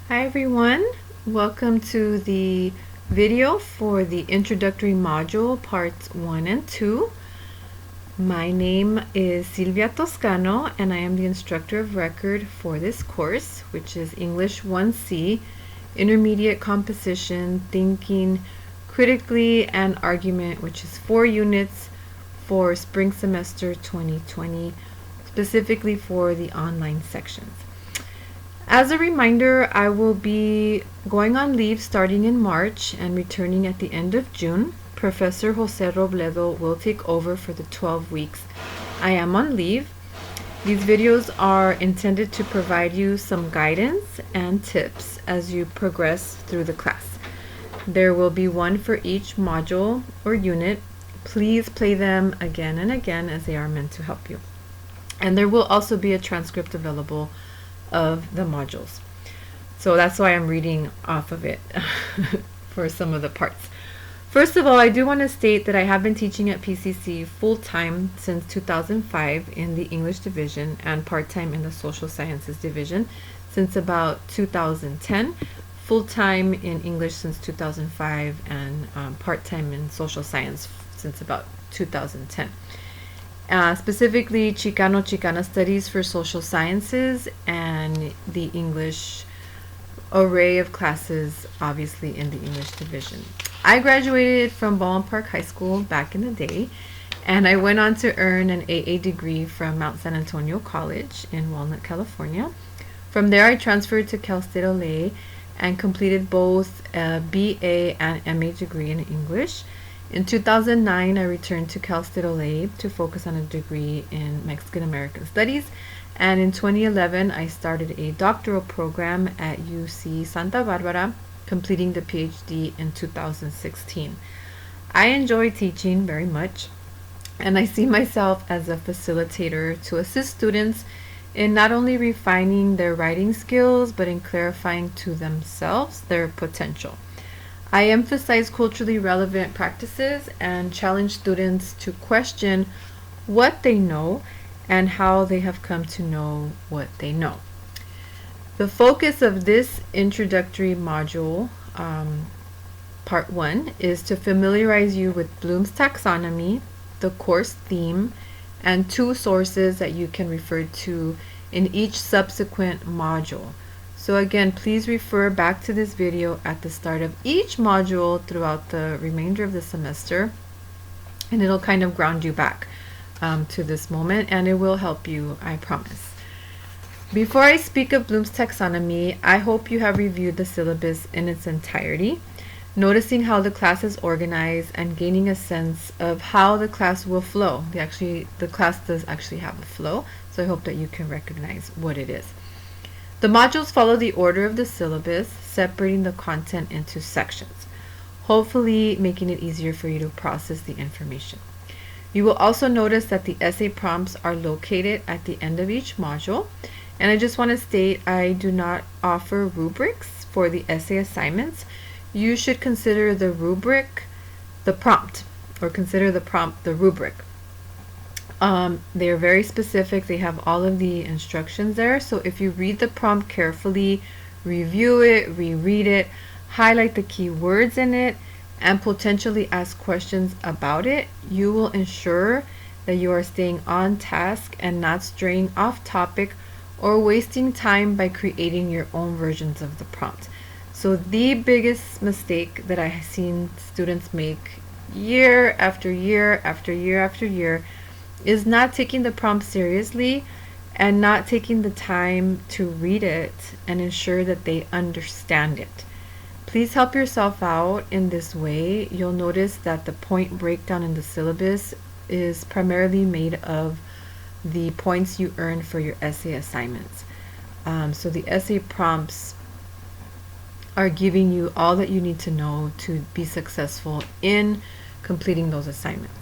Hi everyone, welcome to the video for the Introductory Module Parts 1 and 2. My name is Silvia Toscano and I am the instructor of record for this course, which is English 1C, Intermediate Composition, Thinking Critically, and Argument, which is 4 units for spring semester 2020, specifically for the online sections. As a reminder, I will be going on leave starting in March and returning at the end of June. Professor Jose Robledo will take over for the 12 weeks I am on leave. These videos are intended to provide you some guidance and tips as you progress through the class. There will be one for each module or unit. Please play them again and again as they are meant to help you. And there will also be a transcript available of the modules. So that's why I'm reading off of it for some of the parts. First of all, I do want to state that I have been teaching at PCC full-time since 2005 in the English division and part-time in the social sciences division since about 2010, full-time in English since 2005, and part-time in social science since about 2010. Specifically Chicana studies for social sciences and the English array of classes, obviously in the English division. I graduated from Baldwin Park High School back in the day, and I went on to earn an AA degree from Mount San Antonio College in Walnut, California. From there I transferred to Cal State LA and completed both a BA and MA degree in English. In 2009, I returned to Cal State LA to focus on a degree in Mexican American Studies, and in 2011, I started a doctoral program at UC Santa Barbara, completing the PhD in 2016. I enjoy teaching very much, and I see myself as a facilitator to assist students in not only refining their writing skills, but in clarifying to themselves their potential. I emphasize culturally relevant practices and challenge students to question what they know and how they have come to know what they know. The focus of this introductory module, part 1, is to familiarize you with Bloom's taxonomy, the course theme, and 2 sources that you can refer to in each subsequent module. So again, please refer back to this video at the start of each module throughout the remainder of the semester, and it'll kind of ground you back to this moment, and it will help you, I promise. Before I speak of Bloom's taxonomy, I hope you have reviewed the syllabus in its entirety, noticing how the class is organized and gaining a sense of how the class will flow. The class does actually have a flow, so I hope that you can recognize what it is. The modules follow the order of the syllabus, separating the content into sections, hopefully making it easier for you to process the information. You will also notice that the essay prompts are located at the end of each module, and I just want to state I do not offer rubrics for the essay assignments. You should consider the rubric the prompt, or consider the prompt the rubric. They are very specific. They have all of the instructions there. So if you read the prompt carefully, review it, reread it, highlight the key words in it, and potentially ask questions about it, you will ensure that you are staying on task and not straying off topic or wasting time by creating your own versions of the prompt. So the biggest mistake that I have seen students make year after year after year after year is not taking the prompt seriously and not taking the time to read it and ensure that they understand it. Please help yourself out in this way. You'll notice that the point breakdown in the syllabus is primarily made of the points you earn for your essay assignments. So the essay prompts are giving you all that you need to know to be successful in completing those assignments.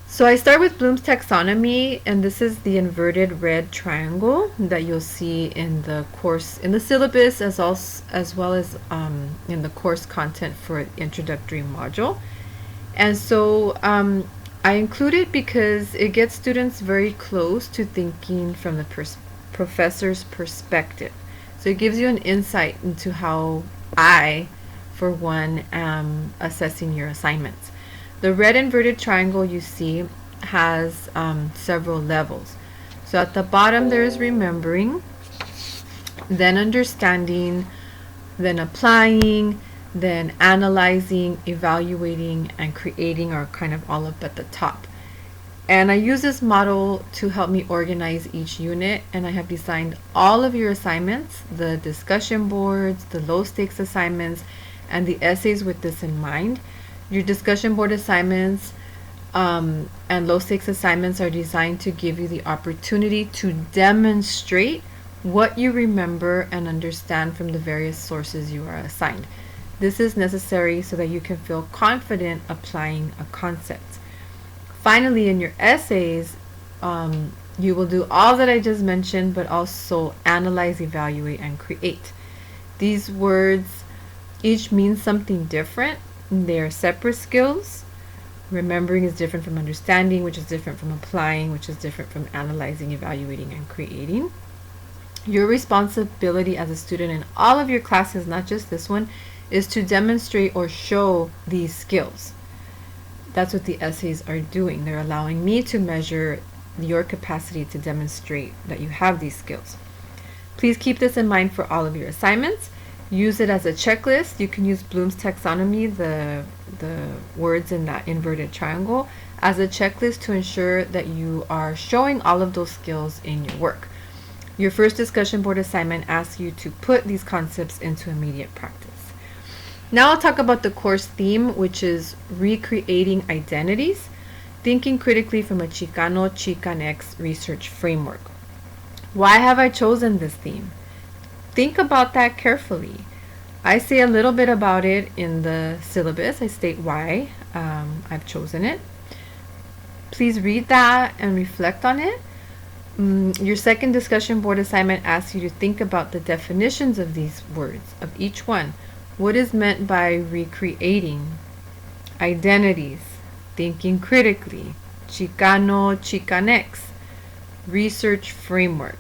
So I start with Bloom's taxonomy, and this is the inverted red triangle that you'll see in the course, in the syllabus, as well as in the course content for introductory module. And so I include it because it gets students very close to thinking from the professor's perspective. So it gives you an insight into how I, for one, am assessing your assignments. The red inverted triangle you see has several levels. So at the bottom there is remembering, then understanding, then applying, then analyzing, evaluating, and creating are kind of all up at the top. And I use this model to help me organize each unit, and I have designed all of your assignments, the discussion boards, the low stakes assignments, and the essays with this in mind. Your discussion board assignments and low stakes assignments are designed to give you the opportunity to demonstrate what you remember and understand from the various sources you are assigned. This is necessary so that you can feel confident applying a concept. Finally, in your essays, you will do all that I just mentioned, but also analyze, evaluate, and create. These words each mean something different. They are separate skills. Remembering is different from understanding, which is different from applying, which is different from analyzing, evaluating, and creating. Your responsibility as a student in all of your classes, not just this one, is to demonstrate or show these skills. That's what the essays are doing. They're allowing me to measure your capacity to demonstrate that you have these skills. Please keep this in mind for all of your assignments. Use it as a checklist. You can use Bloom's taxonomy, the words in that inverted triangle, as a checklist to ensure that you are showing all of those skills in your work. Your first discussion board assignment asks you to put these concepts into immediate practice. Now I'll talk about the course theme, which is recreating identities, thinking critically from a Chicano Chicanx research framework. Why have I chosen this theme? Think about that carefully. I say a little bit about it in the syllabus. I state why I've chosen it. Please read that and reflect on it. Your second discussion board assignment asks you to think about the definitions of these words, of each one. What is meant by recreating? Identities, thinking critically, Chicano Chicanx, research framework.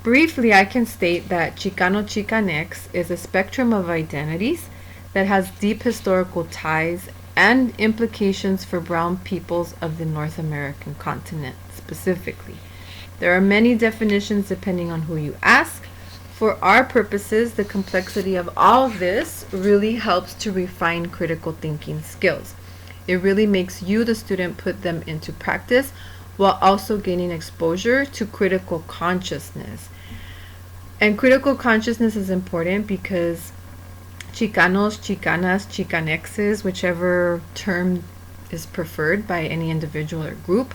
Briefly, I can state that Chicano Chicanx is a spectrum of identities that has deep historical ties and implications for brown peoples of the North American continent specifically. There are many definitions depending on who you ask. For our purposes, the complexity of all of this really helps to refine critical thinking skills. It really makes you, the student, put them into practice while also gaining exposure to critical consciousness. And critical consciousness is important because Chicanos, Chicanas, Chicanexes, whichever term is preferred by any individual or group,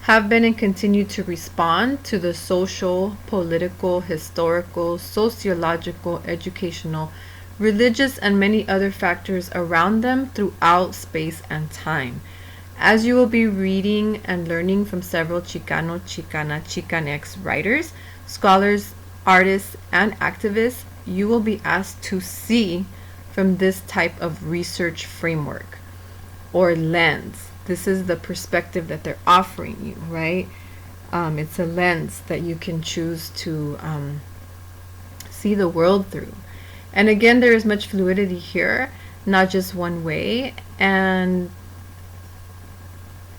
have been and continue to respond to the social, political, historical, sociological, educational, religious, and many other factors around them throughout space and time. As you will be reading and learning from several Chicano, Chicana, Chicanx writers, scholars, artists, and activists, you will be asked to see from this type of research framework or lens. This is the perspective that they're offering you, right? It's a lens that you can choose to see the world through. And again, there is much fluidity here, not just one way. And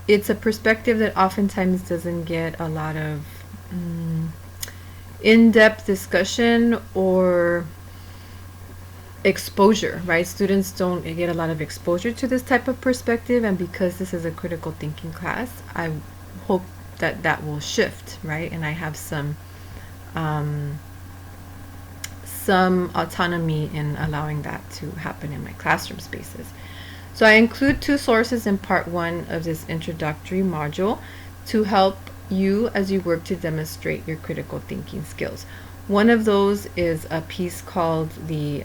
it's a perspective that oftentimes doesn't get a lot of in-depth discussion or exposure, right? Students don't get a lot of exposure to this type of perspective, and because this is a critical thinking class, I hope that that will shift, right? And I have some autonomy in allowing that to happen in my classroom spaces. So I include 2 sources in part 1 of this introductory module to help you as you work to demonstrate your critical thinking skills. One of those is a piece called the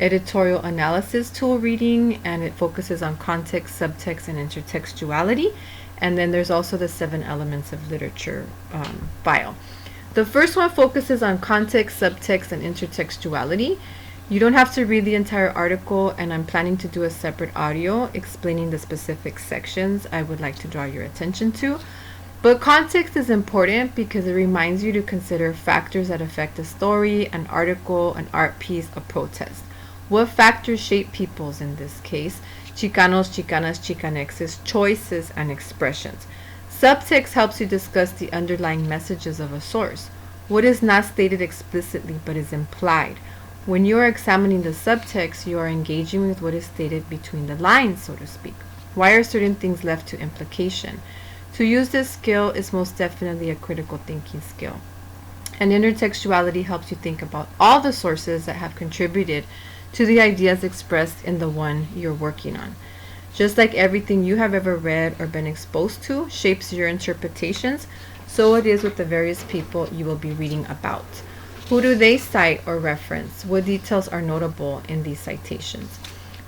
Editorial Analysis Tool Reading, and it focuses on context, subtext, and intertextuality. And then there's also the 7 Elements of Literature file. The first one focuses on context, subtext, and intertextuality. You don't have to read the entire article, and I'm planning to do a separate audio explaining the specific sections I would like to draw your attention to. But context is important because it reminds you to consider factors that affect a story, an article, an art piece, a protest. What factors shape people's, in this case, Chicanos, Chicanas, Chicanexes, choices and expressions. Subtext helps you discuss the underlying messages of a source. What is not stated explicitly but is implied. When you are examining the subtext, you are engaging with what is stated between the lines, so to speak. Why are certain things left to implication? To use this skill is most definitely a critical thinking skill. And intertextuality helps you think about all the sources that have contributed to the ideas expressed in the one you're working on. Just like everything you have ever read or been exposed to shapes your interpretations, so it is with the various people you will be reading about. Who do they cite or reference? What details are notable in these citations?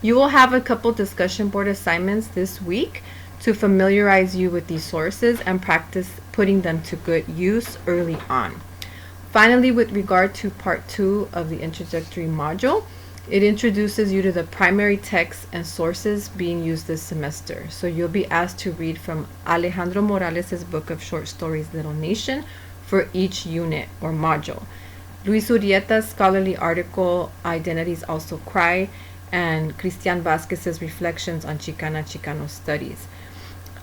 You will have a couple discussion board assignments this week to familiarize you with these sources and practice putting them to good use early on. Finally, with regard to part 2 of the introductory module, it introduces you to the primary texts and sources being used this semester. So you'll be asked to read from Alejandro Morales' book of short stories, Little Nation, for each unit or module. Luis Urrieta's scholarly article, Identities Also Cry, and Cristian Vasquez's reflections on Chicana Chicano studies.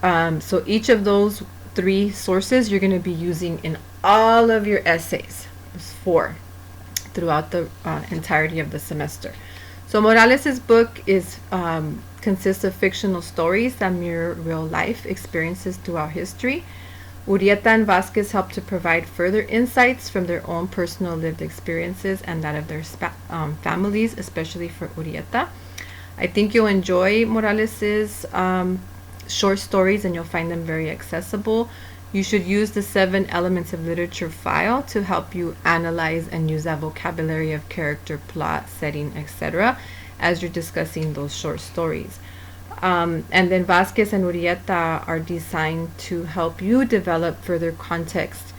So each of those 3 sources you're going to be using in all of your essays. There's 4 throughout the entirety of the semester. So Morales' book consists of fictional stories that mirror real life experiences throughout history. Urrieta and Vasquez help to provide further insights from their own personal lived experiences and that of their families, especially for Urrieta. I think you'll enjoy Morales' short stories and you'll find them very accessible. You should use the 7 elements of literature file to help you analyze and use that vocabulary of character, plot, setting, etc. as you're discussing those short stories. And then Vasquez and Urrieta are designed to help you develop further context,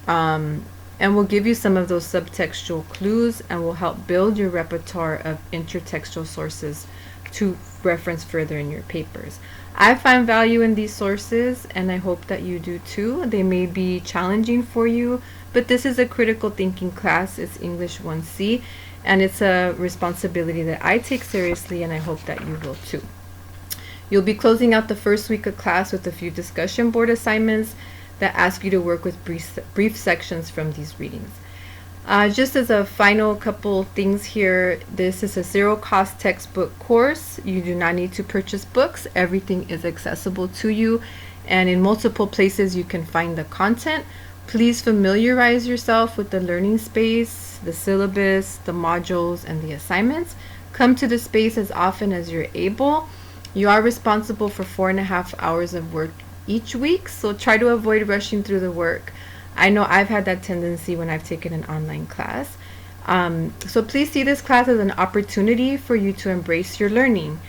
and will give you some of those subtextual clues and will help build your repertoire of intertextual sources to reference further in your papers. I find value in these sources and I hope that you do too. They may be challenging for you, but this is a critical thinking class. It's English 1C and it's a responsibility that I take seriously and I hope that you will too. You'll be closing out the first week of class with a few discussion board assignments that ask you to work with brief sections from these readings. Just as a final couple things here, this is a zero-cost textbook course. You do not need to purchase books. Everything is accessible to you, and in multiple places you can find the content. Please familiarize yourself with the learning space, the syllabus, the modules, and the assignments. Come to the space as often as you're able. You are responsible for 4.5 hours of work each week, so try to avoid rushing through the work. I know I've had that tendency when I've taken an online class. So please see this class as an opportunity for you to embrace your learning,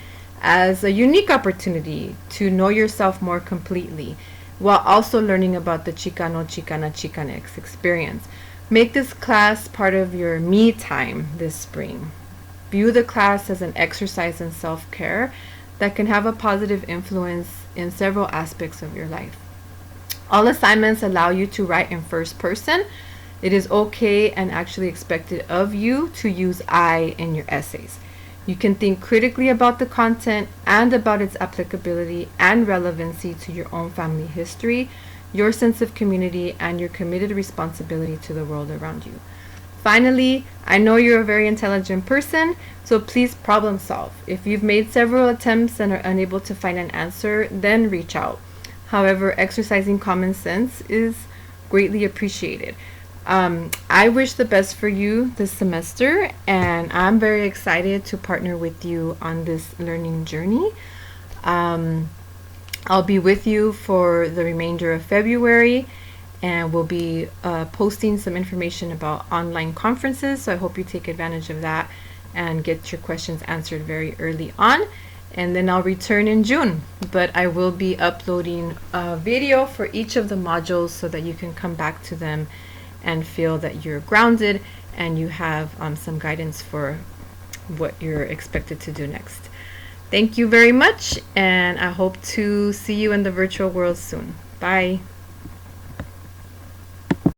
as a unique opportunity to know yourself more completely, while also learning about the Chicano, Chicana, Chicanx experience. Make this class part of your me time this spring. View the class as an exercise in self-care that can have a positive influence in several aspects of your life. All assignments allow you to write in first person. It is okay and actually expected of you to use I in your essays. You can think critically about the content and about its applicability and relevancy to your own family history, your sense of community, and your committed responsibility to the world around you. Finally, I know you're a very intelligent person, so please problem solve. If you've made several attempts and are unable to find an answer, then reach out. However, exercising common sense is greatly appreciated. I wish the best for you this semester, and I'm very excited to partner with you on this learning journey. I'll be with you for the remainder of February, and we'll be posting some information about online conferences, so I hope you take advantage of that and get your questions answered very early on. And then I'll return in June, but I will be uploading a video for each of the modules so that you can come back to them and feel that you're grounded and you have some guidance for what you're expected to do next. Thank you very much, and I hope to see you in the virtual world soon. Bye.